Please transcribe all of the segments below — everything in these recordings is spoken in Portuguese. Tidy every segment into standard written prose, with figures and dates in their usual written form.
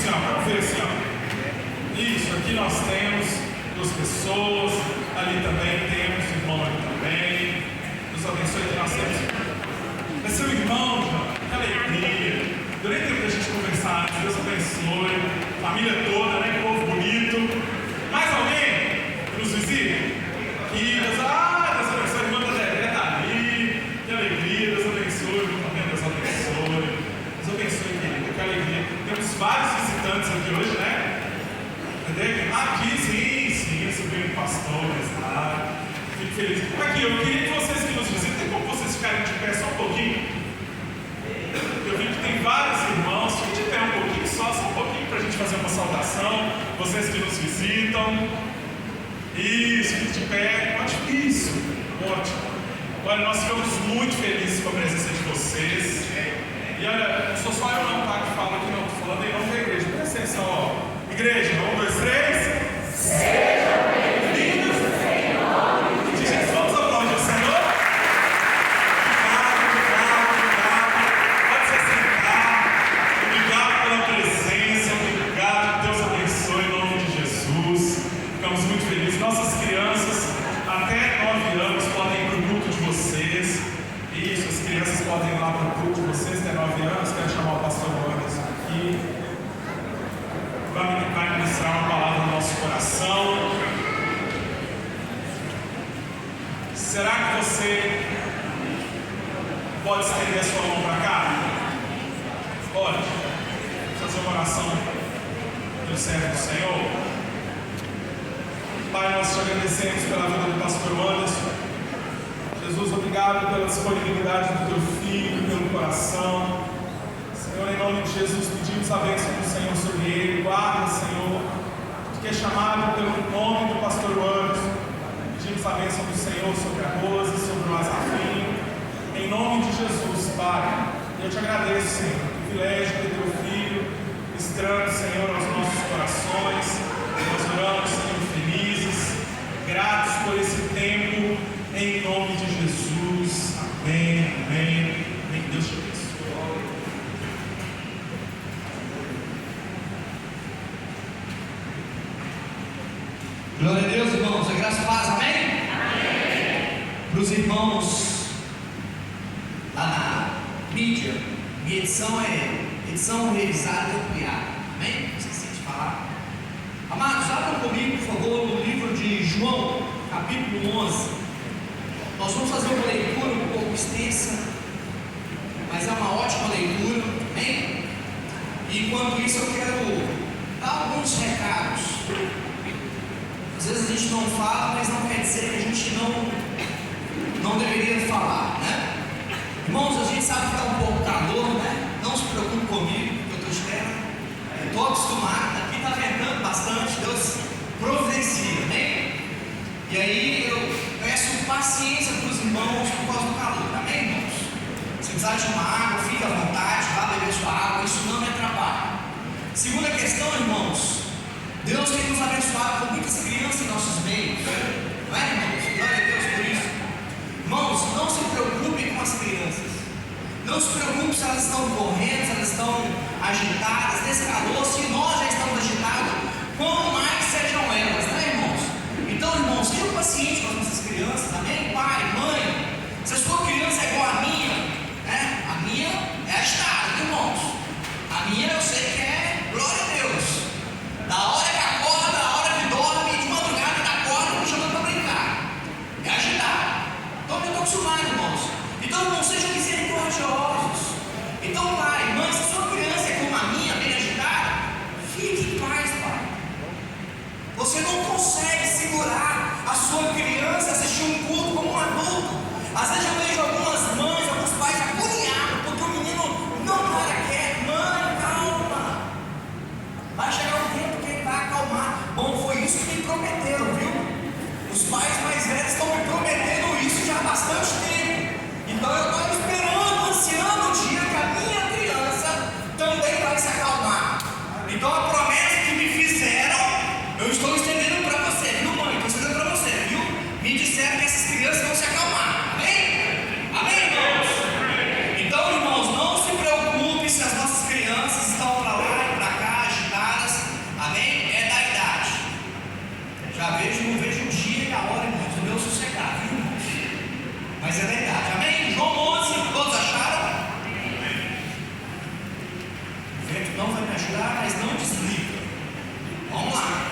assim, ó, para ver assim, ó. Isso, aqui nós temos 2 pessoas, ali também temos irmão ali também. Deus abençoe que nós temos. É seu irmão, João, que alegria. Durante o tempo da gente conversar, Deus abençoe. Família toda, né? Povo bonito. Mais alguém que nos visita? Que Deus abençoe, irmã da Dedé está ali. Que alegria, Deus abençoe, irmão também, Deus abençoe. Deus abençoe, querido, que alegria. Temos vários visitantes aqui hoje, né? Aqui, sim, eu sou bem pastor, mas fico feliz. Aqui, eu queria que vocês que nos visitam, tem como vocês ficarem de pé só um pouquinho? Eu vi que tem vários irmãos, fiquem de pé um pouquinho, só um pouquinho, para a gente fazer uma saudação. Vocês que nos visitam. Isso, fiquem de pé. Isso, ótimo. Olha, nós ficamos muito felizes com a presença de vocês. E olha, não sou só eu não, tá? Que fala aqui, não, estou falando em nome da igreja. Presta atenção, ó. Igreja, 1, 2, 3. Sejam bem-vindos em nome de Jesus. Vamos aplaudir o Senhor? Obrigado. Pode se sentar. Obrigado pela presença. Obrigado. Deus abençoe em nome de Jesus. Ficamos muito felizes. Nossas crianças, até 9 anos, podem ir para o culto de vocês. Isso, as crianças podem ir lá para o culto de vocês até 9 anos. Quero chamar o pastor Anderson aqui. Vai ministrar uma palavra no nosso coração. Será que você pode estender a sua mão para cá? Pode. Fazer uma oração pelo servo do Senhor. Pai, nós te agradecemos pela vida do pastor Anderson. Jesus, obrigado pela disponibilidade do teu filho, pelo coração. Senhor, em nome de Jesus, pedimos a bênção do Senhor sobre ele. Guarda, Senhor, que é chamado pelo nome do pastor Anderson. Pedimos a bênção do Senhor sobre a Rosa, sobre o Azafinho. Em nome de Jesus, Pai, eu te agradeço, Senhor, o privilégio de ter teu filho ministrando, Senhor, aos nossos corações. Nós oramos, Senhor, felizes, gratos por esse tempo, em nome de Jesus. Amém, amém. Amém. Deus te abençoe. Glória a Deus, irmãos. A graça e paz, amém? Amém. Para os irmãos lá na mídia, minha edição é edição revisada e ampliada, amém? Esqueci de falar. Amados, abram comigo, por favor, no livro de João, capítulo 11. Nós vamos fazer uma leitura um pouco extensa, mas é uma ótima leitura, amém? E enquanto isso eu quero dar alguns recados. Às vezes a gente não fala, mas não quer dizer que a gente não deveria falar, né? Irmãos, a gente sabe que está um pouco calor, né? Não se preocupe comigo, porque eu estou de terra. Estou acostumado, aqui está ventando bastante, Deus providencia, né? E aí eu peço paciência para os irmãos por causa do calor, amém, irmãos? Se precisar de uma água, fique à vontade, vá beber sua água, isso não é trabalho. Segunda questão, irmãos, Deus tem nos abençoado com muitas crianças em nossos meios, não é, irmãos? Glória a Deus por isso. Irmãos, não se preocupem com as crianças, não se preocupem se elas estão correndo, se elas estão agitadas, nesse calor, se nós já estamos agitados, quanto mais sejam elas, né, irmãos? Então, irmãos, sejam pacientes com as nossas crianças, amém? Pai, mãe, se a sua criança é igual a minha, né? A minha é agitada, irmãos. A minha eu sei que é glória a Deus. Da hora que acorda, da hora que dorme, de madrugada que acorda, me chamando para brincar. É agitar. Então eu estou acostumado, irmãos. Então, irmãos, sejam misericordiosos. Então, pai, mãe, se a sua criança é como a minha, bem agitada, irmão vai me ajudar, mas não desliga. Vamos lá.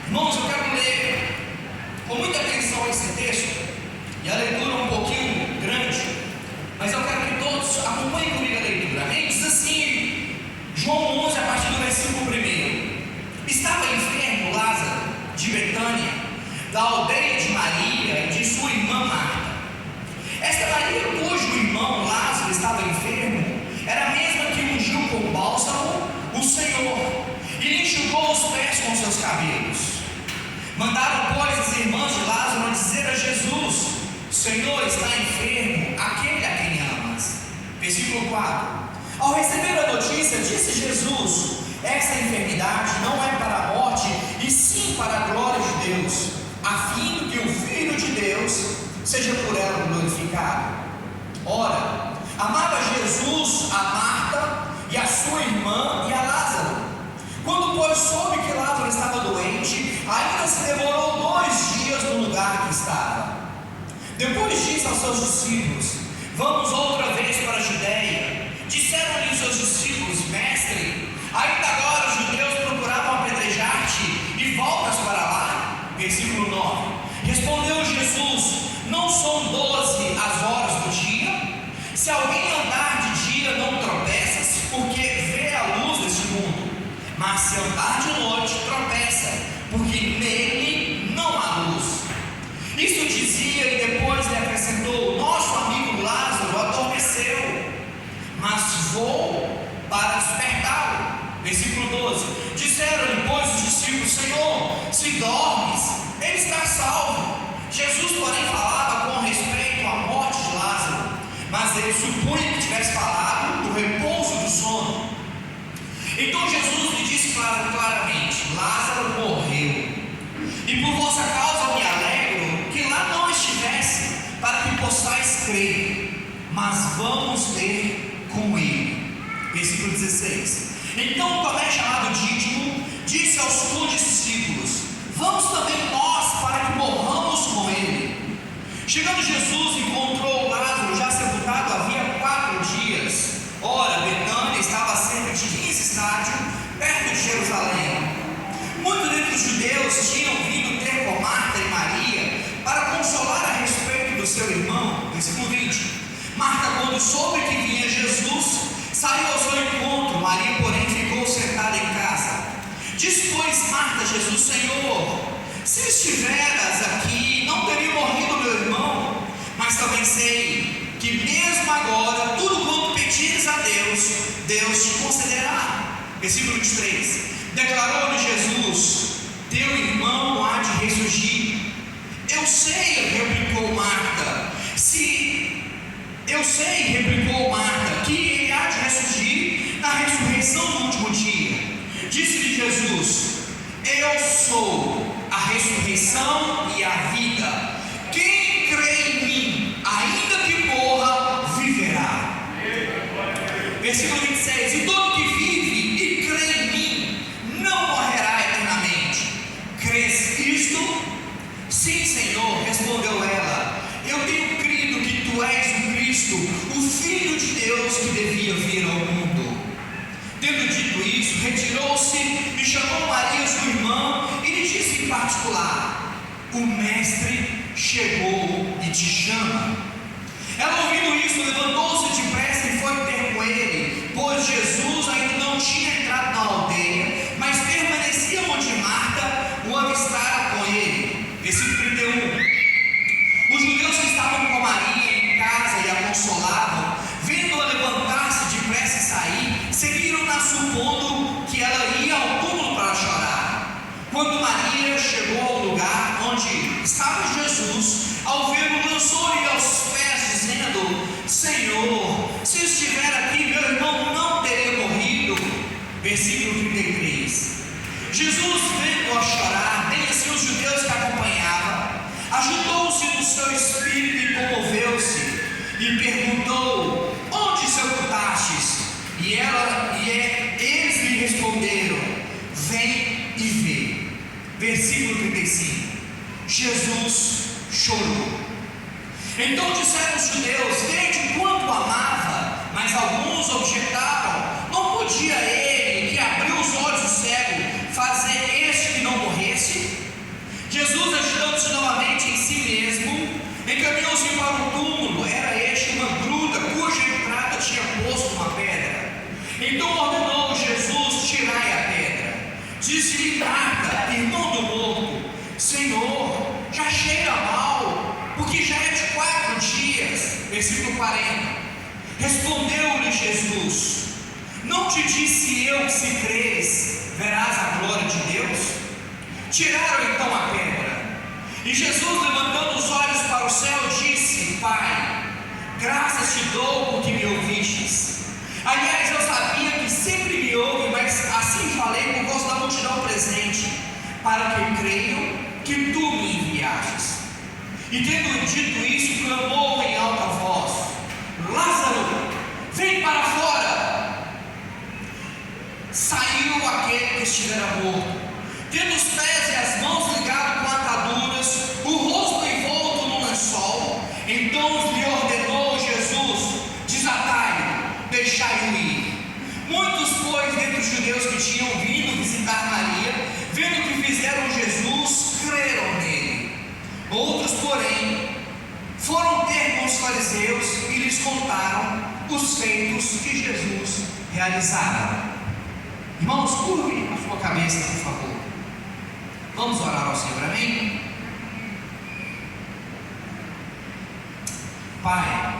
Irmãos, eu quero ler com muita atenção esse texto, e a leitura é um pouquinho grande, mas eu quero que todos acompanhem comigo a leitura. Amém? Diz assim, João 11, a partir do versículo 1. Estava enfermo Lázaro, de Betânia, da aldeia de Maria e de sua irmã Marta. Esta Maria, cujo irmão Lázaro estava enfermo, era a mesma que ungiu com bálsamo o Senhor e lhe enxugou os pés com seus cabelos. Mandaram, pois, as irmãs de Lázaro dizer a Jesus: Senhor, está enfermo aquele a quem amas. Versículo 4. Ao receber a notícia, disse Jesus: esta enfermidade não é para a morte, e sim para a glória de Deus, a fim que o Filho de Deus seja por ela glorificado. Ora, amava Jesus a Marta e a sua irmã e a Lázaro. Quando, pois, soube que Lázaro estava doente, ainda se demorou 2 dias no lugar que estava. Depois disse aos seus discípulos: vamos outra vez para a Judeia. Disseram-lhe os seus discípulos: Mestre, ainda agora os judeus procuravam apedrejar-te e voltas para lá? Versículo 9. Respondeu Jesus: não são 12 as horas do dia? Se alguém andar de dia, não tropeça, porque vê a luz deste mundo. Mas se andar de noite, tropeça, porque nele não há luz. Isso dizia e depois lhe acrescentou: nosso amigo Lázaro adormeceu, mas vou para despertá-lo. Versículo 12. Disseram-lhe, pois, os discípulos: Senhor, se dormes, ele está salvo. Jesus, porém, falava com respeito à morte de Lázaro, mas ele supunha que tivesse falado do repouso do sono. Então Jesus lhe disse claramente: Lázaro morreu, e por vossa causa me alegro que lá não estivesse, para que possais crer, mas vamos ter com ele. Versículo 16. Então Tomé, chamado Dídimo, disse aos condiscípulos: vamos também nós, para que morramos com ele. Chegando Jesus, encontrou Lázaro já sepultado havia 4 dias. Ora, Betânia estava a cerca de 15 estádios, perto de Jerusalém. Muitos dos judeus tinham vindo ter com Marta e Maria para consolar a respeito do seu irmão. Versículo 20. Marta, quando soube que vinha Jesus, saiu ao seu encontro. Maria, porém, ficou sentada em casa. Disse, pois, Marta a Jesus: Senhor, se estiveras aqui, não teria morrido meu irmão. Mas também sei que mesmo agora, tudo quanto pedires a Deus, Deus te concederá. Versículo 23. Declarou-lhe Jesus: teu irmão há de ressurgir. Eu sei, replicou Marta, que ele há de ressurgir na ressurreição do último dia. Disse-lhe Jesus: eu sou a ressurreição e a vida. Quem crê em mim, ainda que morra, viverá. Versículo 26. E todo que vive e crê em mim não morrerá eternamente. Crês isto? Sim, Senhor, respondeu ela. Eu tenho crido que tu és o Cristo, o Filho de Deus que devia vir ao mundo. Tendo dito isso, retirou-se e chamou Maria, sua irmã, e lhe disse em particular: o Mestre chegou e te chama. Ela, ouvindo isso, levantou-se depressa e foi ter com ele, pois Jesus ainda não tinha entrado na aldeia, mas permanecia onde Marta o avistara com ele. Versículo 31. Os judeus que estavam com Maria em casa e a consolavam, vendo-a levantar-se depressa e sair, seguiram-na supondo que ela ia ao túmulo para chorar. Quando Maria chegou ao lugar onde estava Jesus, ao vê-lo, lançou-lhe aos pés, dizendo: Senhor, se estiver aqui, meu irmão não teria morrido. Versículo 33. Jesus, vendo-a chorar, nem assim os judeus que acompanhavam, agitou-se no seu espírito e comoveu-se, e perguntou: onde sepultastes? E eles lhe responderam: vem e vê. Versículo 35. Jesus chorou. Então disseram os judeus: vede quanto amava. Mas alguns objetaram: Disse-lhe Marta, irmão do morto: Senhor, já cheira mal, porque já é de 4 dias. Versículo 40. Respondeu-lhe Jesus: não te disse eu que, se creres, verás a glória de Deus? Tiraram então a pedra. E Jesus, levantando os olhos para o céu, disse: Pai, graças te dou porque me ouvistes. Aliás, eu sabia que sempre me ouve, mas assim falei por causa da multidão presente, para que creiam que tu me enviastes. E tendo dito isso, clamou em alta voz: Lázaro, vem para fora. Saiu aquele que estivera morto, tendo os pés e as mãos ligados com ataduras, o rosto envolto num lençol. Então lhe ordenou Jesus: desatai-o, deixai-o ir. Muitos, pois, dentre os judeus que tinham vindo visitar Maria, vendo o que fizeram Jesus, creram nele. Outros, porém, foram ter com os fariseus e lhes contaram os feitos que Jesus realizara. Irmãos, curve a sua cabeça, por favor. Vamos orar ao Senhor, amém? Pai,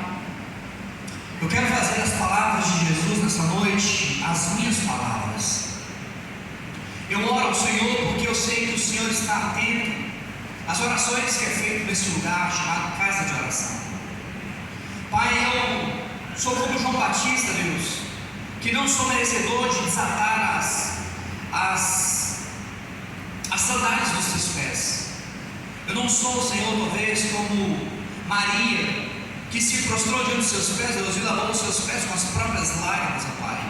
eu quero fazer as palavras de Jesus nessa noite as minhas palavras. Eu oro ao Senhor porque eu sei que o Senhor está atento às orações que é feito nesse lugar chamado casa de oração. Pai, eu sou como João Batista, Deus, que não sou merecedor de desatar as sandálias dos teus pés. Eu não sou, Senhor, talvez como Maria, que se prostrou diante dos seus pés, Deus, e lavou os seus pés com as próprias lágrimas, ó Pai.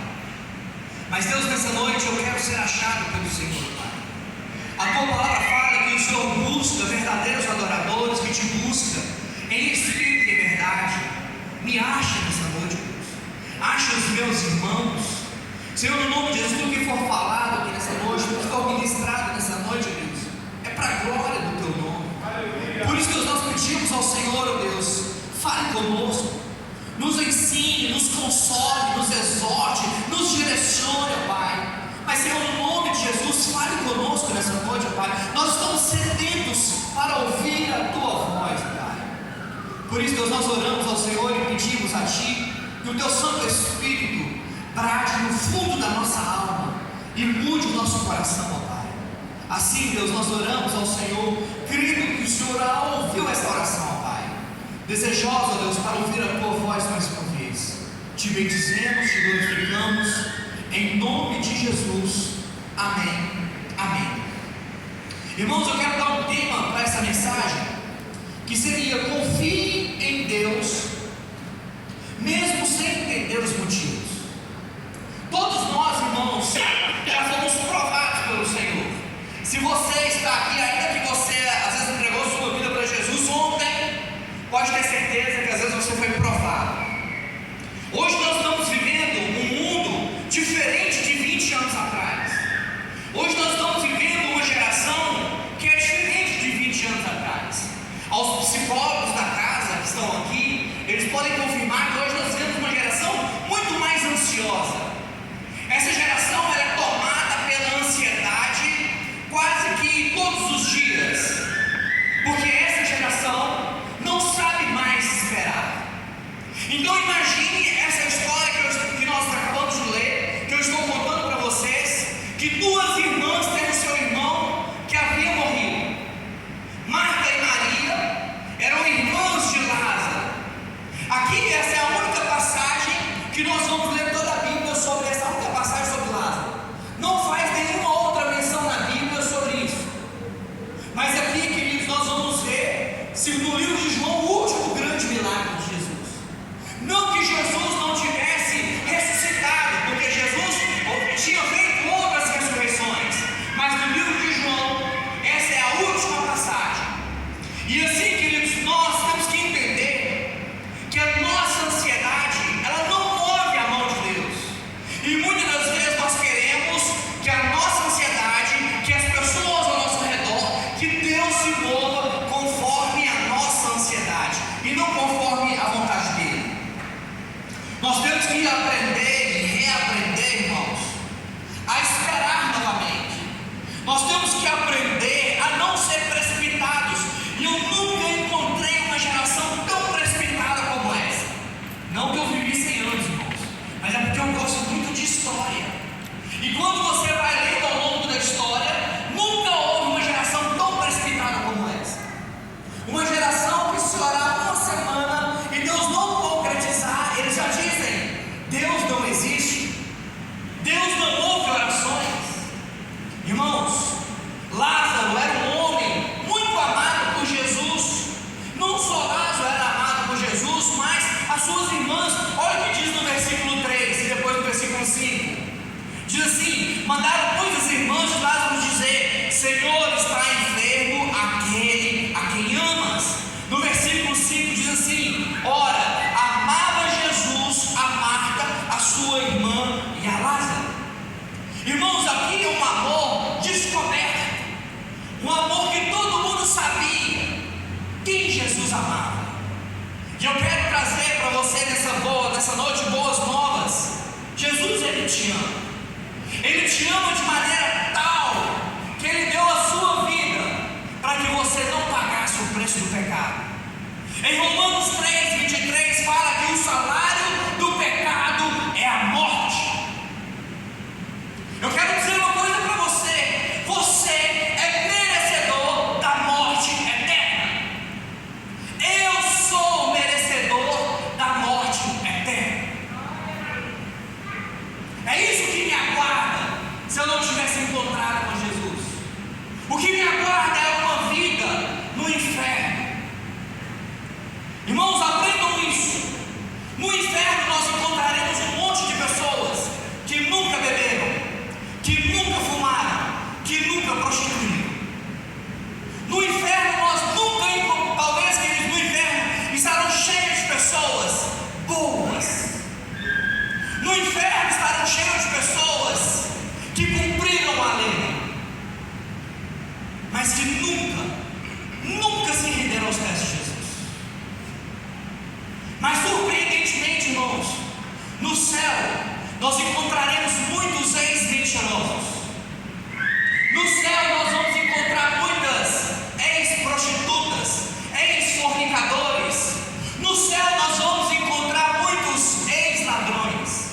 Mas Deus, nessa noite eu quero ser achado pelo Senhor, Pai. A tua palavra fala que o Senhor busca verdadeiros adoradores, que te busca em espírito e em verdade. Me acha nessa noite, Deus. Acha os meus irmãos. Senhor, no nome de Jesus, tudo que for falado aqui nessa noite, tudo que for ministrado nessa noite, Deus, é para a glória do teu nome. Por isso que nós pedimos ao Senhor, ó Deus, fale conosco, nos ensine, nos console, nos exorte, nos direcione, ó Pai. Mas, Senhor, no nome de Jesus, fale conosco nessa noite, ó Pai. Nós estamos sedentos para ouvir a tua voz, Pai. Por isso, Deus, nós oramos ao Senhor e pedimos a Ti que o teu Santo Espírito brade no fundo da nossa alma e mude o nosso coração, ó Pai. Assim, Deus, nós oramos ao Senhor, crendo que o Senhor ouviu esta oração, ó Pai. Desejosos, ó Deus, para ouvir a tua voz mais uma vez. Te bendizemos, te glorificamos, em nome de Jesus. Amém. Amém. Irmãos, eu quero dar um tema para essa mensagem, que seria: confie em Deus, mesmo sem entender os motivos. Todos nós, irmãos, já fomos provados pelo Senhor. Se você está aqui, ainda que você às vezes entregou sua vida para Jesus ontem, pode ter certeza que às vezes você foi provado. Hoje nós estamos vivendo um mundo diferente de 20 anos atrás. Hoje nós estamos vivendo uma geração que é diferente de 20 anos atrás. Aos psicólogos da casa que estão aqui, eles podem confirmar que hoje nós vivemos uma geração muito mais ansiosa. Essa geração ela é tomada pela ansiedade quase que todos os dias, porque essa geração não sabe mais esperar. Então imagine essa história que nós acabamos de ler, que eu estou contando para vocês, que 2 irmãs têm o seu irmão que havia morrido. Marta e Maria eram irmãs de Lázaro. Aqui essa é a única passagem que nós vamos ler toda a Bíblia sobre essa única passagem sobre Lázaro. Não faz nenhuma outra menção na Bíblia sobre isso. Mas aqui, queridos, nós vamos ver, segundo o livro de João, o último grande milagre de Jesus. Não que Jesus não tivesse ressuscitado, porque Jesus tinha feito outras ressurreições. E quando você vai lendo ao longo da história, nunca houve uma geração tão precipitada como essa. Uma geração que se orar uma semana e Deus não concretizar, eles já dizem: Deus não existe, Deus não ouve orações. Irmãos, Lázaro era um homem muito amado por Jesus. Não só Lázaro era amado por Jesus, mas as suas irmãs. Olha o que diz no versículo 3 e depois no versículo 5. Diz assim: mandaram pois as irmãs de Lázaro dizer: Senhor, está enfermo aquele a quem amas. No versículo 5 diz assim: ora, amava Jesus a Marta, a sua irmã e a Lázaro. Irmãos, aqui é um amor descoberto, um amor que todo mundo sabia quem Jesus amava. E eu quero trazer para você nessa noite boas novas. Jesus, Ele te ama. Ele te ama de maneira tal que Ele deu a sua vida para que você não pagasse o preço do pecado. Em Romanos 3:23 fala que o salário do pecado é a morte. Eu quero dizer uma coisa para você: você é merecedor da morte eterna. Eu sou merecedor da morte eterna. É isso que me aguarda se eu não tivesse encontrado com Jesus. O que me aguarda é uma vida no inferno. Irmãos, aprendam isso. No inferno nós encontraremos um monte de pessoas que nunca beberam, que nunca fumaram, que nunca prostituíram. No inferno nós nunca, talvez que no inferno estarão cheios de pessoas boas. No inferno estarão cheios de pessoas que cumpriram a lei, mas que nunca se renderam aos pés de Jesus. Mas surpreendentemente, irmãos, no céu nós encontraremos muitos ex-mentirosos. No céu nós vamos encontrar muitas ex-prostitutas, ex-fornicadores. No céu nós vamos encontrar muitos ex-ladrões.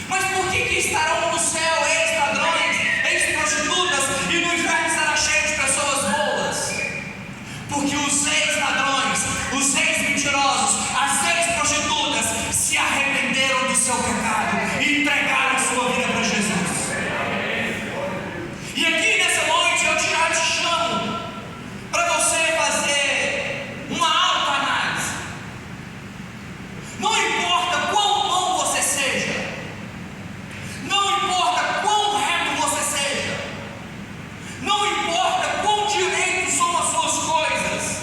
Mas por que estarão no céu ex-ladrões, ex-prostitutas, e no inferno estará cheio de pessoas boas? Porque os ex-ladrões, os ex-mentirosos, as ex-prostitutas se arrependeram do seu pecado e entregaram sua vida para Jesus. E aqui nessa noite eu já te chamo para você fazer uma autoanálise. Não importa quão bom você seja, não importa quão reto você seja, não importa quão direito são as suas coisas,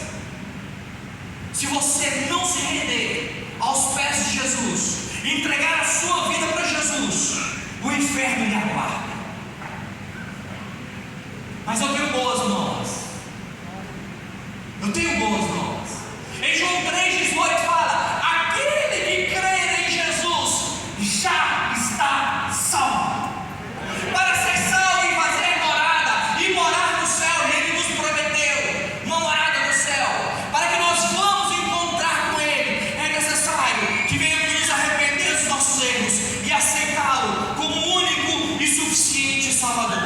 se você não se render aos pés de Jesus, entregar a sua vida para Jesus, o inferno lhe aguarda. Mas eu tenho boas novas. Eu tenho boas novas. Em João 3:18 fala: aquele que crer em Jesus já está salvo. Para ser salvo e fazer morada e morar no céu, Ele nos prometeu uma morada no céu. Para que nós vamos encontrar com Ele, é necessário que venhamos nos arrepender dos nossos erros e aceitá-lo como único e suficiente Salvador.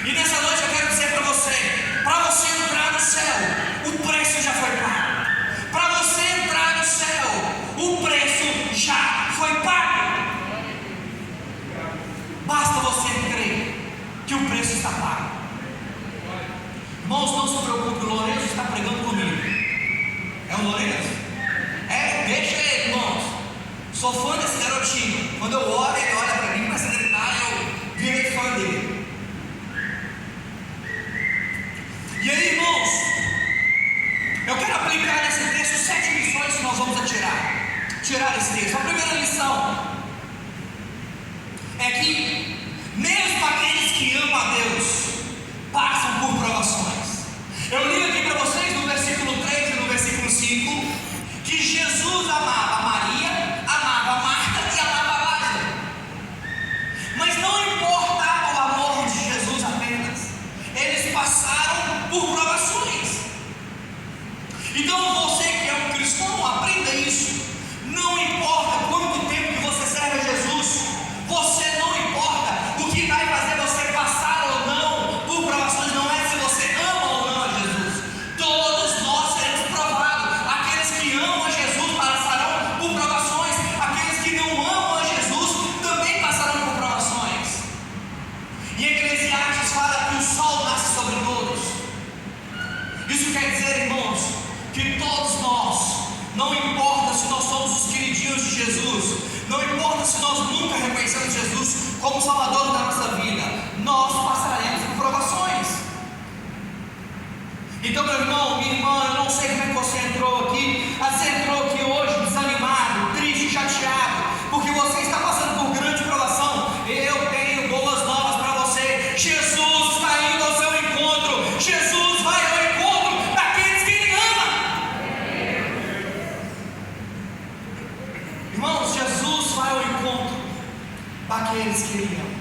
E nessa noite eu quero dizer para você entrar no céu, o preço já foi pago. Para você entrar no céu, o preço já foi pago. Basta você crer que o preço está pago. Irmãos, não se preocupe, o Lourenço está pregando comigo. É o Lourenço? Deixa ele, irmãos. Sou fã desse garotinho. Quando eu oro, ele olha para mim, começa a gritar, eu virei fã dele. E aí, irmãos, eu quero aplicar nesse texto 7 lições que nós vamos tirar esse texto. A primeira lição é que mesmo aqueles que amam a Deus passam por provações. Eu li aqui para vocês no versículo 3 e no versículo 5 que Jesus amava Maria, amava Marta e amava Lázaro. Mas não importava o amor de Jesus apenas, eles passaram por provações. Então você que é um cristão, aprenda isso. Não importa quanto tempo que você serve a Jesus, você não importa Salvador da nossa vida, nós passaremos por provações. Então, meu irmão, minha irmã, eu não sei como é que você entrou aqui. Você entrou aqui hoje desanimado, triste, chateado, porque você está passando por grande provação. Eu tenho boas novas para você. Jesus está indo ao seu encontro. Jesus vai ao encontro daqueles que Ele ama. Irmãos, Jesus vai ao encontro daqueles que Ele ama.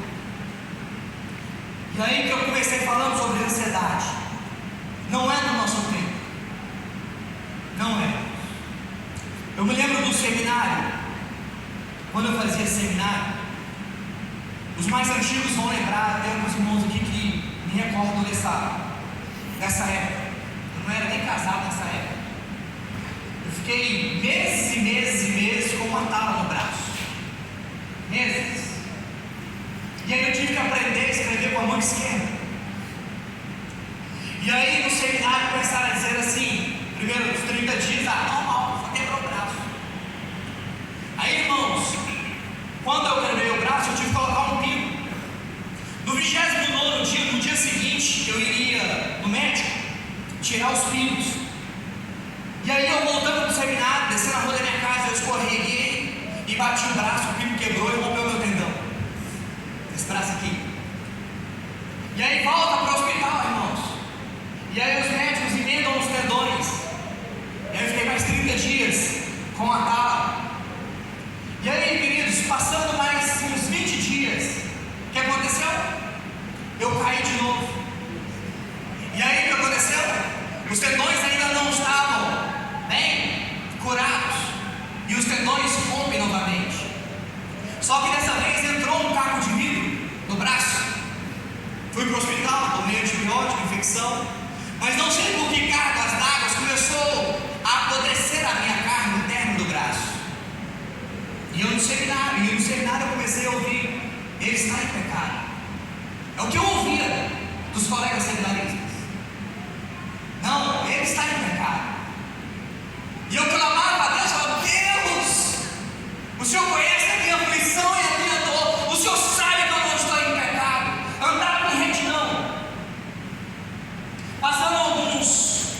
E aí que eu comecei falando sobre ansiedade. Não é do nosso tempo. Não é. Eu me lembro do seminário. Quando eu fazia seminário, os mais antigos vão lembrar, tem alguns irmãos aqui que me recordam dessa época. Eu não era nem casado nessa época. Eu fiquei meses e meses e meses com uma tala no braço. Meses. E aí eu tive que aprender a escrever com a mão esquerda. E aí no seminário começaram a dizer assim, primeiro uns 30 dias, normal, só quebrou o braço. Aí, irmãos, quando eu quebrei o braço, eu tive que colocar um pino. No 29º dia, no dia seguinte, eu iria no médico tirar os pinos. E aí eu voltando pro seminário, descendo a rua da minha casa, eu escorreguei e bati o braço, o pino quebrou e rompeu meu tendão. Esse braço aqui. E aí volta para o hospital, irmãos. E aí os médicos emendam os tendões. E aí eu fiquei mais 30 dias com a tala. E aí, queridos, passando mais uns 20 dias, o que aconteceu? Eu caí de novo. E aí o que aconteceu? Os tendões ainda não estavam bem curados. E os tendões rompem novamente. Só que dessa vez entrou um caco de vidro no braço. Fui para o hospital, tomei antibiótico, infecção. Mas não sei por que cargas d'água começou a apodrecer a minha carne no término do braço. E eu no seminário eu comecei a ouvir: ele está em pecado. É o que eu ouvia dos colegas seminaristas. Não, ele está em pecado. E eu clamava a Deus, falava: Deus, o Senhor conhece a minha aflição e a minha dor. O Senhor sabe que eu não estou em pecado. Andava em retidão. Passando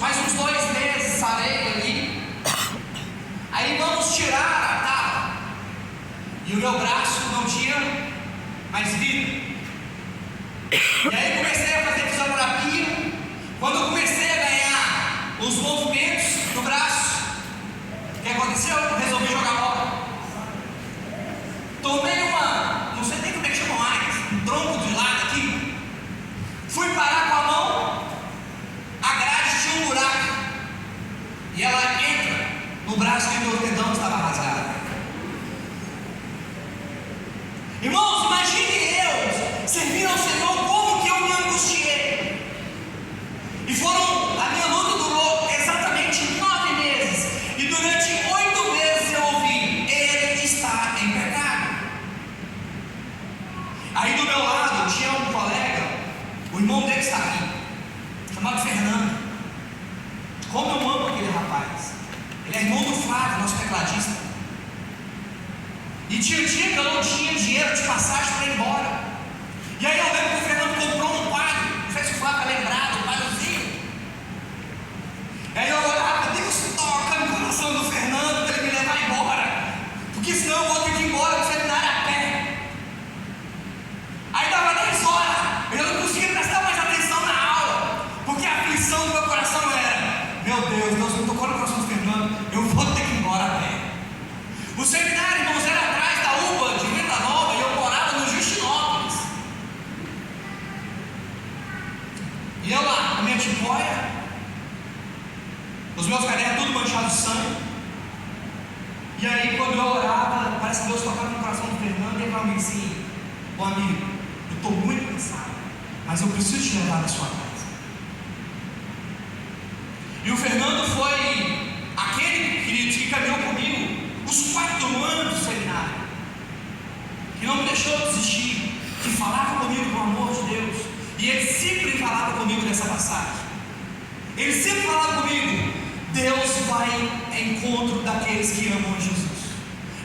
mais uns 2 meses, sarei ali. Aí vamos tirar a tala. E o meu braço não tinha mais vida. E aí comecei a fazer fisioterapia. Quando eu comecei a ganhar os movimentos do braço, o que aconteceu? Eu resolvi jogar bola. Tomei não sei nem como é que chama mais, um tronco de lado aqui. Fui parar com a mão, a grade tinha um buraco. E ela entra no braço que meu tendão estava rasgado. Irmãos, imagine eu servindo ao Senhor como que eu me angustiei. E a minha luta durou exatamente 9 meses. E durante 8 meses eu ouvi: ele está em pecado. Aí do meu lado tinha um colega, o irmão dele está aqui, chamado Fernando. Como eu amo aquele rapaz. Ele é irmão do Flávio, nosso tecladista. E tinha um dia que eu não tinha dinheiro de passagem para ir embora. E aí eu lembro que o Fernando comprou um quadro, fez o Flávio lembrar do quadrozinho. E aí eu olhava: Deus, toca no coração do Fernando para ele me levar embora, porque senão eu vou ter que ir embora do seminário a pé. Aí dava 10 horas, eu não conseguia prestar mais atenção na aula, porque a aflição do meu coração era: meu Deus, Deus me tocou no coração do Fernando, eu vou ter que ir embora a pé. O seminário, irmãos, era atrás da UPA de Venda Nova e eu morava no Justinópolis. E eu lá, a minha tipóia, os meus cadernos tudo manchados de sangue. E aí quando eu orava, parece que Deus tocava no coração do Fernando e ele falava assim: ô amigo, eu estou muito cansado, mas eu preciso te levar na sua casa. E o Fernando foi aquele, queridos, que caminhou comigo os 4 anos do seminário, que não me deixou desistir, que falava comigo com o amor de Deus. E ele sempre falava comigo nessa passagem. Ele sempre falava comigo: Deus vai ao encontro daqueles que amam Jesus.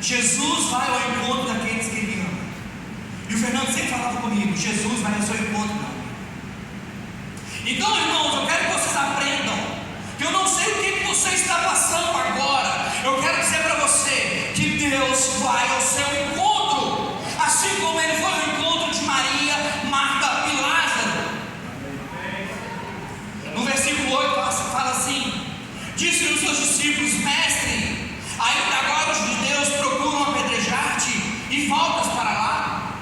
Jesus vai ao encontro daqueles que Ele ama. E o Fernando sempre Jesus vai ao seu encontro, não. Então, irmãos, eu quero que vocês aprendam que eu não sei o que você está passando agora. Eu quero dizer para você que Deus vai ao seu encontro, assim como Ele foi ao encontro de Maria, Marta e Lázaro. No versículo 8 fala assim: disse-lhe os seus discípulos: mestre, ainda agora os judeus procuram apedrejar-te e voltas para lá?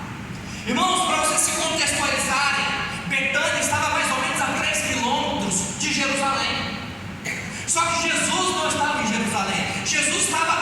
Irmãos, para vocês se contextualizarem, Betânia estava mais ou menos a 3 quilômetros de Jerusalém. Só que Jesus não estava em Jerusalém, Jesus estava